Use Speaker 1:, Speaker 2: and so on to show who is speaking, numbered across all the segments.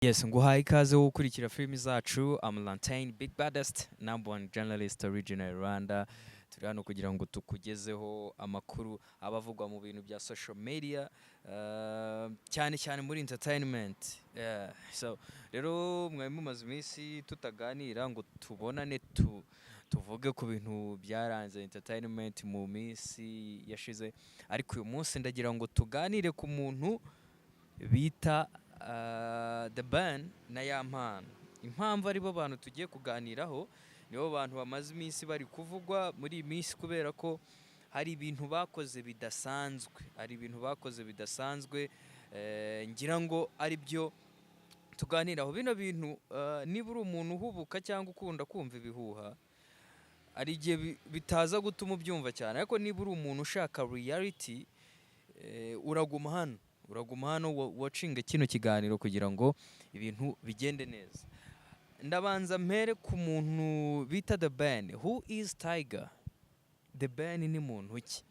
Speaker 1: Yes, nguhaye ikaze wo gukurikira filimi zacu. I'm Lantine Big Baddest, number one journalist original Rwanda. Turi hano kugira ngo tukugezeho amakuru abavugwa mu bintu bya social media, cyane cyane muri entertainment. So rero mwari mumaze iminsi tutaganira ngo tubonane tuvuge ku bintu byaranze entertainment mu minsi yashize, ariko uyu munsi ndagira ngo tuganire ku muntu bita The Ben na Yampano. Impamvu ari bo bantu tugiye kuganiraho, nibo bantu bamaze iminsi bari kuvugwa muri iyi minsi kubera ko hari ibintu bakoze bidasanzwe, ngira ngo ari byo tuganiraho. Bino bintu niba uri umuntu uhubuka cyangwa ukunda kumva ibihuha, hari igihe bitaza gutuma ubyumva cyane, ariko niba uri umuntu ushaka reality, uraguma hano wacinga kino kiganiro kugira ngo ibintu bigende neza. Ndabanza mpere ku muntu bita The Ben. Who is Tiger? The Ben ni muntu ki?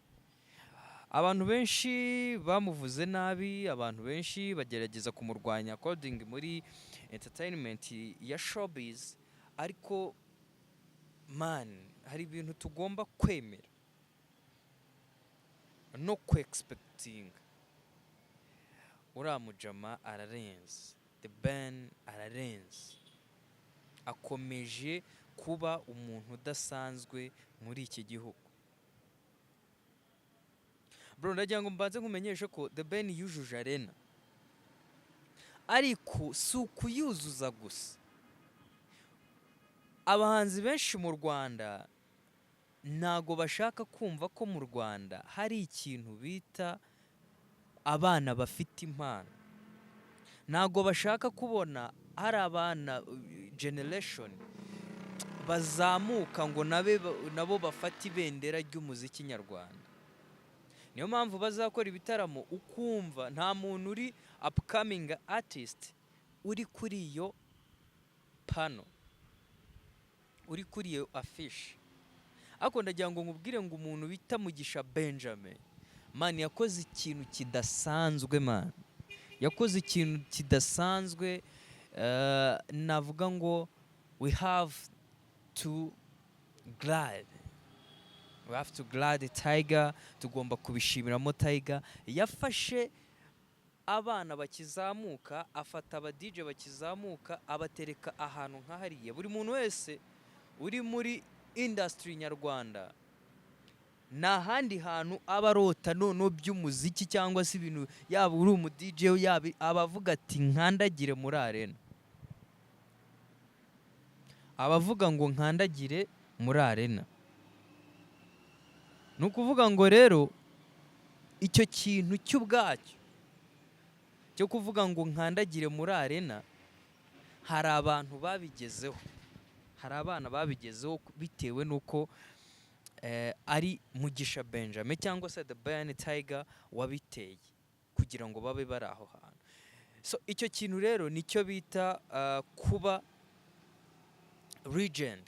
Speaker 1: Abantu benshi bamuvuze nabi, abantu benshi bagerageza kumurwanya according muri entertainment ya showbiz, ariko man, hari ibintu tugomba kwemera no expecting. Uriya mujama ararenze, The Ben ararenze, akomeje kuba umuntu udasanzwe muri iki gihugu. Bro, ndagira ngo mbanze nkumenyeshe ko The Ben yujuje arena, ariko si ukuyuzuza gusa. Abahanzi benshi mu Rwanda ntago bashaka kumva ko mu Rwanda hari ikintu bita abana bafite impano. Ntago bashaka kubona hari abana generation bazamuka ngo nabo bafata ibendera ry'umuziki nyarwanda. Niyo mpamvu bazakora ibitaramo ukumva nta muntu uri upcoming artist uri kuri iyo pano, uri kuri iyo affiche. Ariko ndagira ngo nkubwire ngo umuntu bita Mugisha Benjamin, man, yakoze ikintu kidasanzwe, man. Yakoze ikintu kidasanzwe. Navuga ngo we have to glad Tiger. Tugomba kubishimiramo Tiger. Yafashe abana bakizamuka, afata aba DJ bakizamuka, abatereka ahantu nk'ahariya. Buri muntu wese uri muri industry nyarwanda nta handi hantu aba arota noneho by'umuziki cyangwa se ibintu, yaba uri umu DJ yaba abavuga ati nkandagire muri arena, abavuga ngo nkandagire muri arena. Ni ukuvuga ngo rero icyo kintu cy'ubwacyo cyo kuvuga ngo nkandagire muri arena, hari abantu babigezeho, hari abana babigezeho bitewe n'uko ari Mugisha Benjamin cyangwa se The Ben Tiger wabiteye kugira ngo babe bari aho hantu. So icyo kintu rero nicyo bita kuba legend,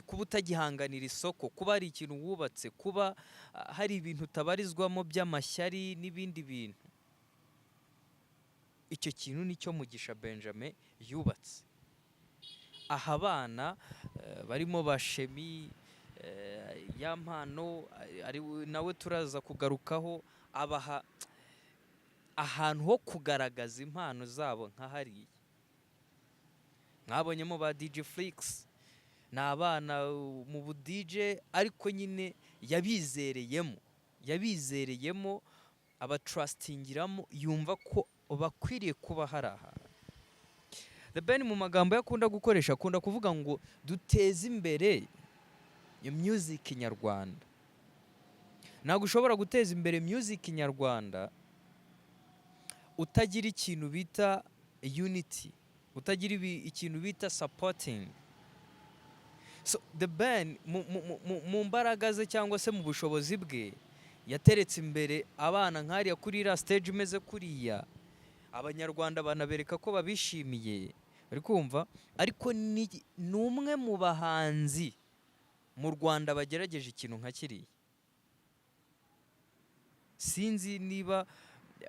Speaker 1: kuba utagihanganira isoko, kuba hari ikintu wubatse, kuba hari ibintu utabarizwamo by'amashyari n'ibindi bintu. Icyo kintu nicyo Mugisha Benjamin yubatse. Aha abana barimo Bashemi, Yampano ari nawe turaza kugarukaho, abaha ahantu ho kugaragaza impano zabo nk'ahariya. Mwabonyemo ba DJ Flix, ni abana mu bu DJ ariko nyine yabizereyemo, abatrustingiramo, yumva ko bakwiriye kuba hari ahantu. The Ben mu magambo yakunda gukoresha, akunda kuvuga ngo duteze imbere music nyarwanda. Ntabwo ushobora guteza imbere music nyarwanda utagira ikintu bita unity, utagira ikintu bita supporting. So The Ben mu mbaraga ze cyangwa se mu bushobozi bwe yateretse imbere abana nk'ariya kuri iriya stage imeze kuriya, abanyarwanda banabereka ko babishimiye, bari kumva. Ariko ni umwe mu bahanzi mu Rwanda bagerageje ikintu nka kiriya. Sinzi niba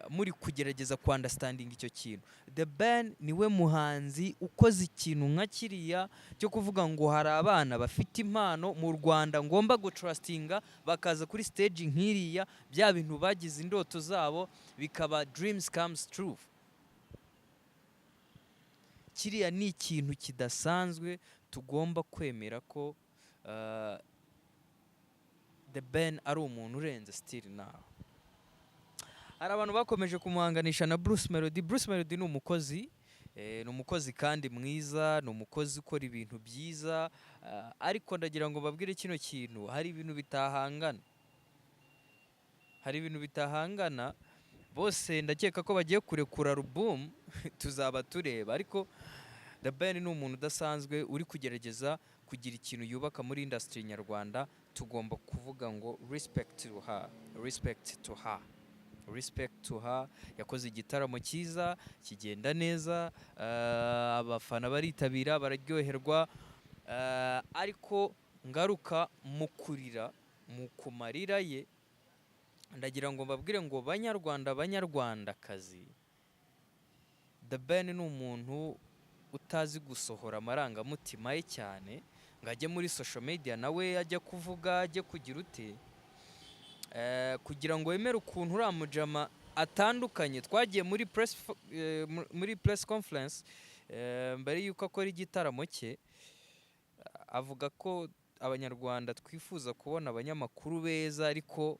Speaker 1: muri kugerageza ku understanding icyo kintu. The Ben niwe muhanzi ukoze ikintu nka kiriya cyo kuvuga ngo hari abana bafite impano mu Rwanda ngomba gutrustinga bakaza kuri stage nk'iriya, bya bintu bagize indoto zabo bikaba dreams comes true. Kiriya ni ikintu kidasanzwe tugomba kwemera ko The Ben ari umuntu urenze still now. Hari abantu bakomeje kumuhanganisha na Bruce Melody. Bruce Melody ni umukozi kandi mwiza, ni umukozi ukora ibintu byiza, ariko ndagira ngo babwire kino kintu, hari ibintu bitahangana, bose ndakeka ko bagiye kurekura album tuzaba tureba, ariko The Ben ni umuntu udasanzwe uri kugerageza kugira ikintu yubaka muri industry nyarwanda. Tugomba kuvuga ngo respect to her. Yakoze igitaramo cyiza kigenda neza, abafana baritabira bararyoherwa, ariko ngaruka mu kurira mu kumarira ye, ndagira ngo mbabwire ngo banyarwandakazi, The Ben ni umuntu utazi gusohora amarangamutima ye cyane ngo ajye muri social media nawe ajya kuvuga, ajye kugira ute, kugira ngo wemere ukuntu uriya mujama atandukanye. Twagiye muri press conference mbere y'uko akora igitaramo cye, avuga ko abanyarwanda twifuza kubona abanyamakuru beza, ariko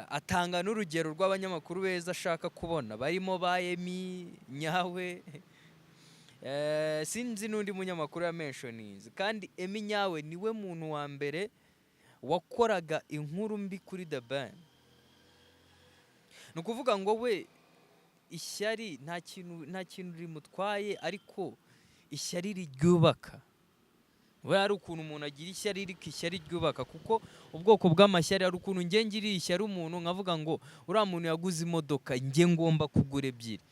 Speaker 1: atanga n'urugero rw'abanyamakuru beza ashaka kubona, barimo ba Emmy Nyawe, sinzi n'undi munyamakuru ya mentionings, kandi Emmy Nyawe niwe muntu wa mbere wakoraga inkuru mbi kuri The Ben. Ni ukuvuga ngo we ishyari nta kintu rimutwaye, ariko ishyari ryubaka. We hari ukuntu umuntu agira ishyari, ariko ishyari ryubaka, kuko ubwoko bw'amashyari hari ukuntu njye ngiriye ishyari umuntu nkavuga ngo uriya muntu yaguze imodoka njye ngomba kugura ebyiri.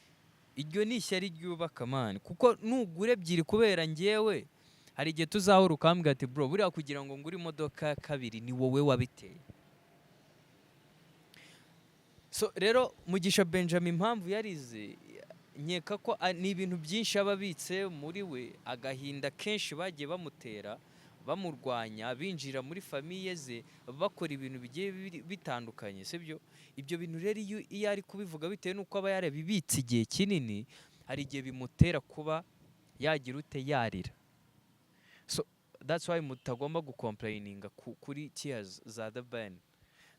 Speaker 1: Iryo ni ishyari ryubaka man, kuko nugura ebyiri kubera njyewe, hari igihe tuzahura ukambwira ati bro, buriya kugira ngo ngure imodoka kabiri ni wowe wabiteye. So rero Mugisha Benjamin impamvu yarize, nkeka ko ni ibintu byinshi ababitse muri we, agahinda kenshi bagiye bamutera, bamurwanya, binjira muri famiye ze, bakora ibintu bigiye bitandukanye, sibyo? Ibyo bintu rero iyo ari kubivuga bitewe n'uko aba yarabibitse igihe kinini, hari igihe bimutera kuba yagira ute, yarira. So that's why mutagomba gucomplaininga kuri tears za The Ben.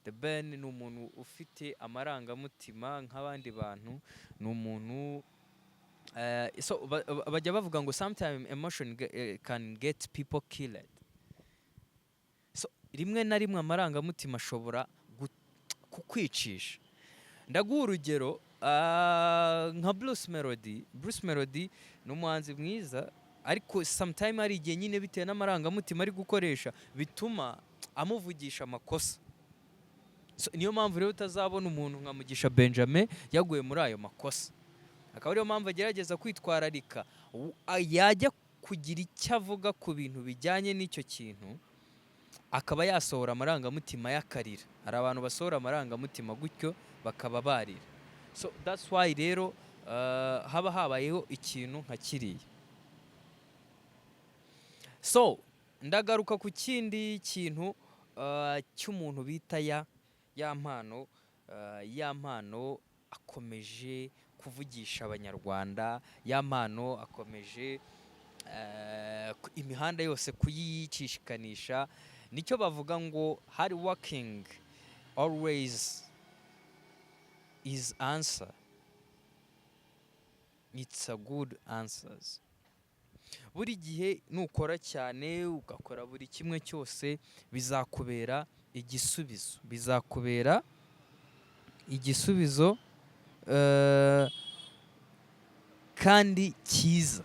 Speaker 1: The Ben ni umuntu ufite amarangamutima nk'abandi bantu, ni umuntu so bajya bavuga ngo sometimes emotion can get people killed. So rimwe na rimwe amarangamutima ashobora kukwicisha. Ndaguha urugero nka Bruce Melody ni umuhanzi mwiza, ariko sometimes hari igihe nyine bitewe n'amarangamutima ari gukoresha bituma amuvugisha amakosa. So niyo mpamvu rero utazabona umuntu nka Mugisha Benjamin yaguye muri ayo makosa. Akaba ariyo mpamvu agerageza kwitwararika, yajya kugira icyo avuga ku bintu bijyanye n'icyo kintu, akaba yasohora amarangamutima y'akarira. Hari abantu basohora amarangamutima gutyo bakaba barira. So that's why rero haba habayeho ikintu nka kiriya. So ndagaruka ku kindi kintu cy'umuntu bita ya mpano akomeje kuvugisha abanyarwanda, ya mpano akomeje imihanda yose kuyicishikanisha. Nicyo bavuga ngo hard working always is answer, it's a good answers. Buri gihe nukora cyane ugakora buri kimwe cyose bizakubera igisubizo kandi cyiza.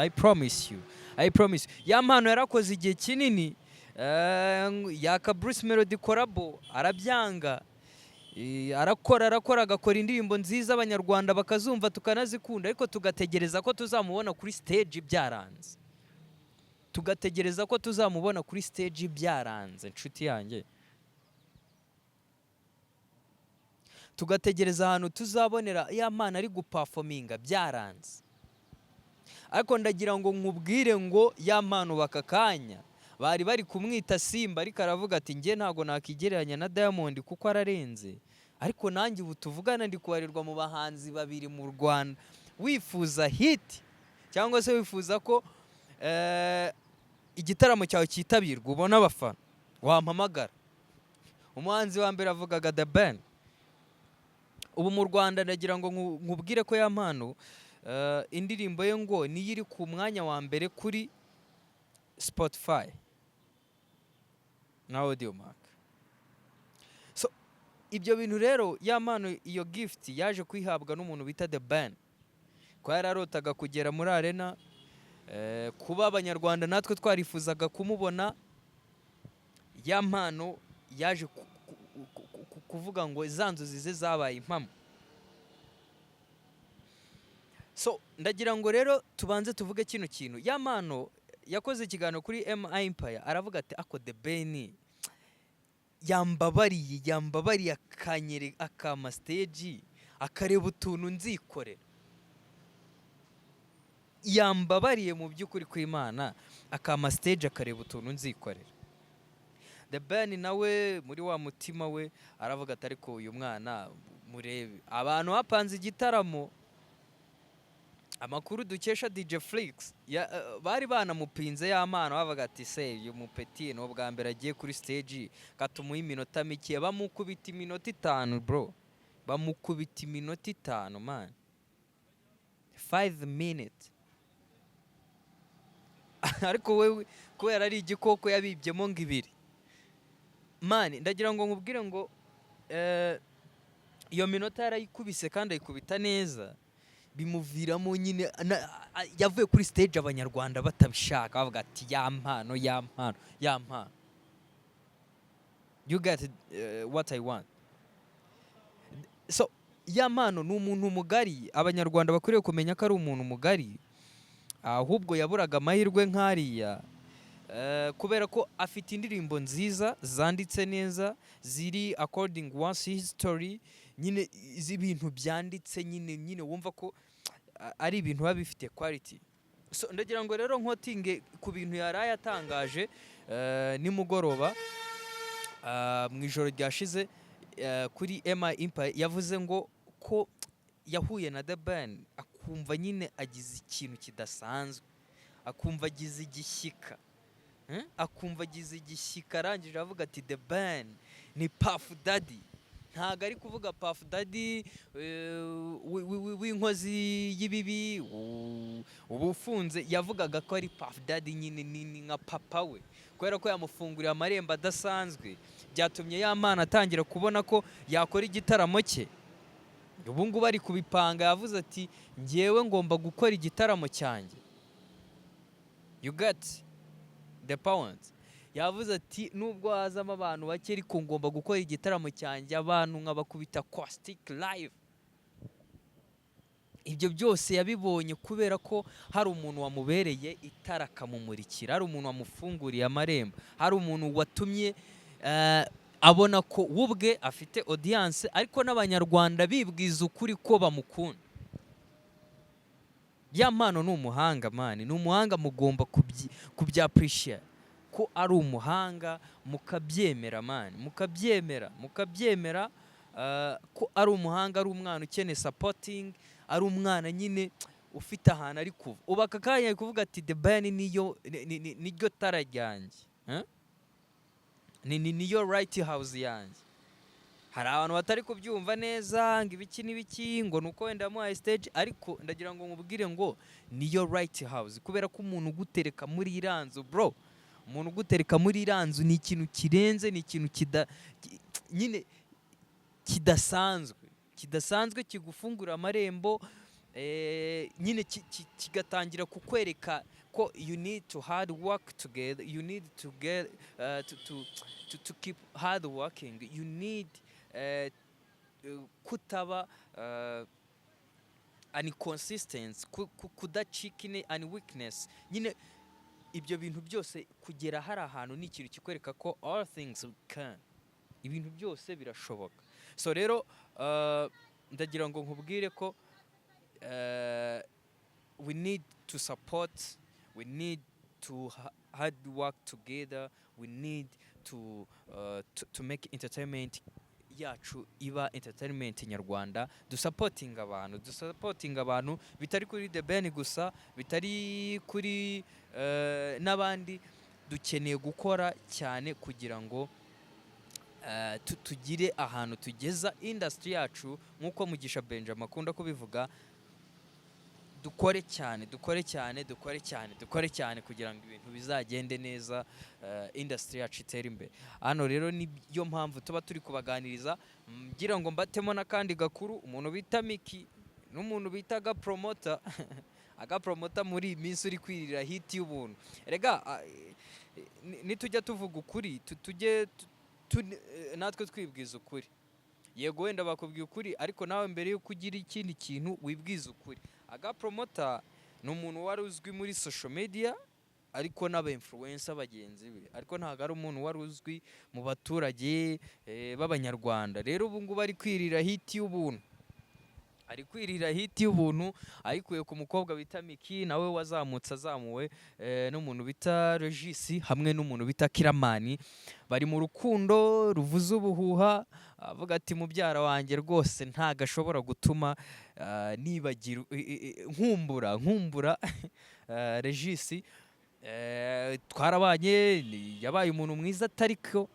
Speaker 1: I promise you. Ya mpano yarakoze igihe kinini, yaka Bruce Melody collabo arabyanga, arakora agakora indirimbo nziza abanyarwanda bakazumva tukanazikunda, ariko tugategereza ko tuzamubona kuri stage byaranze. Inshuti yanjye, tugategereza ahantu tuzabonera ya mana ari guperforminga byaranze. Ariko ndagira ngo nkubwire ngo ya mpano baka kanya bari bari kumwita Simba, ariko aravuga ati njye ntago nakigereranya na Diamond kuko ararenze. Ariko nanjye ubu tuvugana ndi kubarirwa mu bahanzi babiri mu Rwanda. Wifuza hit cyangwa se wifuza ko igitaramo cyawe cyitabirwa ubona abafana, wampamagara. Umuhanzi wa mbere avugaga The Ben. Ubu mu Rwanda ndagira ngo nkubwire ko ya mpano indirimbo ye ngo niyo iri ku mwanya wa mbere kuri Spotify na Audiomack. So ibyo bintu rero ya mpano, iyo gift yaje kwihabwa n'umuntu bita The Ben, ko yararotaga kugera muri arena, kuba abanyarwanda natwe twarifuzaga kumubona. Ya mpano yaje kuvuga ngo za nzozi ze zabaye impamo. So ndagira ngo rero tubanze tuvuge kino kintu. Ya mpano yakoze ikiganiro kuri M Empire, aravuga ati ako The Ben yambabariye akanyere akama stage akareba utuntu nzikorera. Yambabariye mu by'ukuri kw'Imana akama stage akareba utuntu nzikorera. The Ben nawe muri wa mutima we aravuga ati ariko uyu mwana murebe. Abantu bapanze igitaramo, amakuru dukesha DJ Flix bari banamupinze ya mpano, bavuga ati se uyu mupeti no bwa mbere agiye kuri stage katumuha iminota mike, bamukubita iminota 5 bro, bamukubita iminota 5 man, 5 minutes. Ariko wewe kubera ari igikoko yabibyemo ngo 2 man, ndagira ngo nkubwire ngo iyo minota yarayikubise kandi ayikubita neza, bimuviramo nyine yavuye kuri stage abanyarwanda batabishaka, bavuga ati ya mpano. You get what I want. So ya mpano ni umuntu mugari, abanyarwanda bakwiriye kumenya ko ari umuntu mugari, ahubwo yaburaga amahirwe nk'ariya kubera ko afite indirimbo nziza zanditse neza, ziri according once history, nyine z'ibintu byanditse nyine wumva ko ari ibintu biba bifite quality. So ndagira ngo rero nkotinge ku bintu yaraye yatangaje nimugoroba mu ijoro ryashize kuri M Empire. Yavuze ngo ko yahuye na The Ben akumva nyine agize ikintu kidasanzwe, akumva agize igishyika, akumva agize igishyika, arangije avuga ati The Ben ni Puff Daddy. Ntago ari kuvuga Puff Daddy w'inkozi y'ibibi ubu ufunze, yavugaga ko ari Puff Daddy nyine ni nka papa we, kubera ko yamufunguriye amarembo adasanzwe, byatumye ya mpano atangira kubona ko yakora igitaramo cye. Ubu ngubu ari kubipanga, yavuze ati njyewe ngomba gukora igitaramo cyanjye. You get the point? Yavuze ati nubwo hazamo abantu bake ariko ngomba gukora igitaramo cyanjye abantu nkabakubita acoustic live. Ibyo byose yabibonye kubera ko hari umuntu wamubereye itara akamumurikira, hari umuntu wamufunguriye amarembo, hari umuntu watumye abona ko ubwe afite audience, ariko n'abanyarwanda bibwiza ukuri ko bamukunda. Ya mpano ni umuhanga man, ni umuhanga, mugomba kubya-appreciate ko ari umuhanga, mukabyemera man, mukabyemera ko ari umuhanga, ari umwana ukeneye supporting, ari umwana nyine ufite ahantu ari kuva. Ubu aka kanya ari kuvuga ati The Ben niryo tara ryanjye, niyo right house yanjye. Hari abantu batari kubyumva neza ngo ibiki n'ibiki, ngo nuko wenda mu stage, ariko ndagira ngo nkubwire ngo niyo right house, kubera ko umuntu ugutereka muri iranzu bro, umuntu ugutereka muri iranzu ni ikintu kirenze, ni ikintu nyine kidasanzwe kigufungura amarembo, nyine kigatangira kukwereka ko you need to hard work together, you need to get to keep hard working, you need kutaba inconsistent, kudacika and weakness. Nyine ibyo bintu byose kugera hari ahantu ni ikintu kikwereka ko all things can, ibintu byose birashoboka. so rero ndagira ngo nkubwire ko we need to support, we need to hard work together, we need to make entertainment yacu iba entertainment nyarwanda, dusupporting abantu bitari kuri The Ben gusa, bitari kuri n'abandi. Dukeneye gukora cyane kugira ngo tugire ahantu tugeza industry yacu, nk'uko Mugisha Benjamin akunda kubivuga. Dukore cyane kugira ngo ibintu bizagende neza, industry yacu itere imbere. Hano rero niyo mpamvu tuba turi kubaganiriza, ngira ngo mbatemo n'akandi gakuru. Umuntu bita Miki n'umuntu bita agapromota muri iyi minsi uri kwirira hit y'ubuntu. Erega nitujya tuvuga ukuri, tujye natwe twibwiza ukuri. Yego wenda bakubwiye ukuri, ariko nawe mbere yo kugira ikindi kintu wibwiza ukuri. Agapromota ni umuntu wari uzwi muri social media, ariko n'aba-influencer bagenzi be, ariko ntabwo ari umuntu wari uzwi mu baturage b'Abanyarwanda. Rero ubu ngubu ari kwirira hit y'ubuntu, ayikuye ku mukobwa bita Miki, nawe azamuwe n'umuntu bita Regis hamwe n'umuntu bita Kiramani. Bari mu rukundo ruvuze ubuhuha, avuga ati mubyara wanjye rwose ntago ashobora gutuma nibagira nkumbura Regis. Twarabanye, yabaye umuntu mwiza, atariko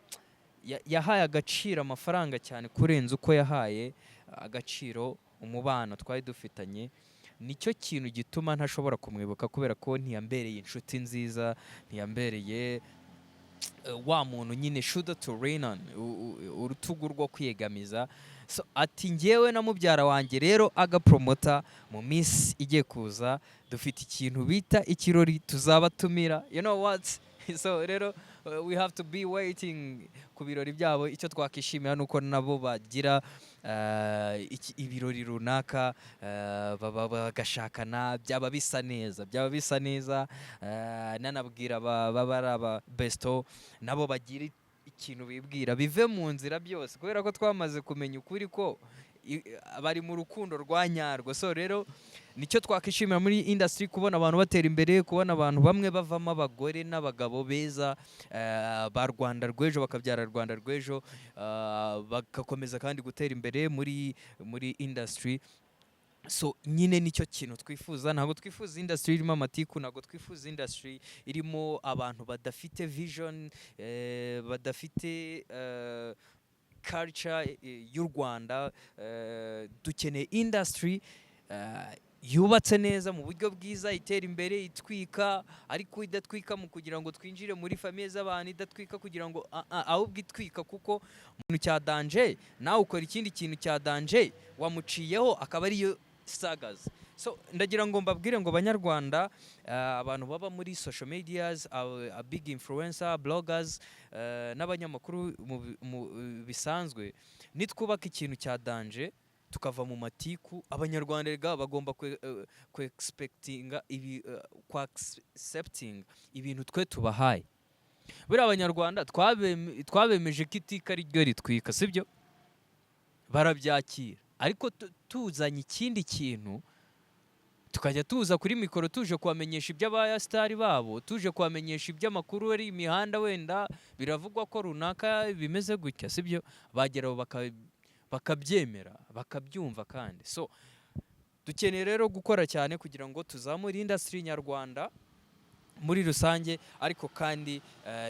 Speaker 1: yahaye agaciro amafaranga cyane kurenza uko yahaye agaciro umubano twari dufitanye. Nicyo kintu gituma ntashobora kumwibuka, kubera ko ntiyambereye inshuti nziza, ntiyambereye wa muntu nyine shoulder to lean on, urutugu rwo kwiyegamiza. So ati njyewe na mubyara wanjye rero agapromota mu minsi igiye kuza dufite ikintu bita ikirori tuzaba you know what. So rero we have to be waiting ku birori byabo. Icyo twakishimira nuko nabo bagira ibirori runaka, bagashakana, byaba bisa neza. Nanabwira baba ari aba besto nabo bagira ikintu bibwira, bive mu nzira byose, kubera ko twamaze kumenya ukuri ko bari mu rukundo rwa nyarwo. So rero nicyo twakishimira muri industry, kubona abantu batera imbere, kubona abantu bamwe bavamo abagore n'abagabo beza ba Rwanda rw'ejo, bakabyara Rwanda rw'ejo, bagakomeza kandi gutera imbere muri industry. So nyine nicyo kintu twifuza. Ntabwo twifuza industry irimo amatiku, ntabwo twifuza industry irimo abantu badafite vision, badafite culture y'u Rwanda. Dukeneye industry yubatse neza mu buryo bwiza, itera imbere, itwika, ariko idatwika mu kugira ngo twinjire muri famille z'abantu, idatwika kugira ngo ahubwo itwika kuko umuntu cya danger, nawe ukora ikindi kintu cya danger, wamuciyeho akaba ariyo sagas. So ndagira ngo mbabwire ngo Banyarwanda, abantu baba muri social medias, a big influencer, bloggers, n'abanyamakuru bisanzwe, nitwubaka ikintu cya danger tukava mu matiku, Abanyarwanda rega bagomba accepting ibintu twe tubahaye. Buri Abanyarwanda twabemeje ko itika ari ryo ritwika, sibyo? Barabyakira, ariko tuzanye ikindi kintu, tukajya tuza kuri mikoro tuje kubamenyesha iby'abasitari babo, tuje kubamenyesha iby'amakuru ari imihanda, wenda biravugwa ko runaka bimeze gutya, sibyo? Bageraho bakabyemera, bakabyumva kandi. So dukeneye rero gukora cyane kugira ngo tuzamure industry nyarwanda muri rusange, ariko kandi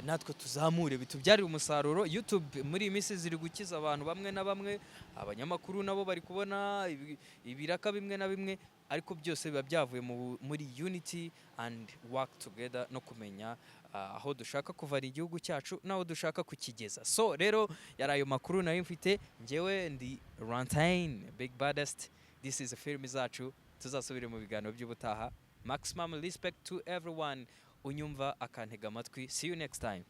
Speaker 1: natwe tuzamure, bitubyarire umusaruro. YouTube muri iyi minsi ziri gukiza abantu bamwe na bamwe, abanyamakuru nabo bari kubona ibiraka bimwe na bimwe, ariko byose biba byavuye muri unity and work together, no kumenya aho dushaka kuvana igihugu cyacu n'aho dushaka kukigeza. So rero yari ayo makuru nayo mfite. Njyewe ndi Rantain Big Baddest, this is Filimi Zacu. Tuzasubire mu biganiro by'ubutaha. Maximum respect to everyone unyumva akantega amatwi. See you next time.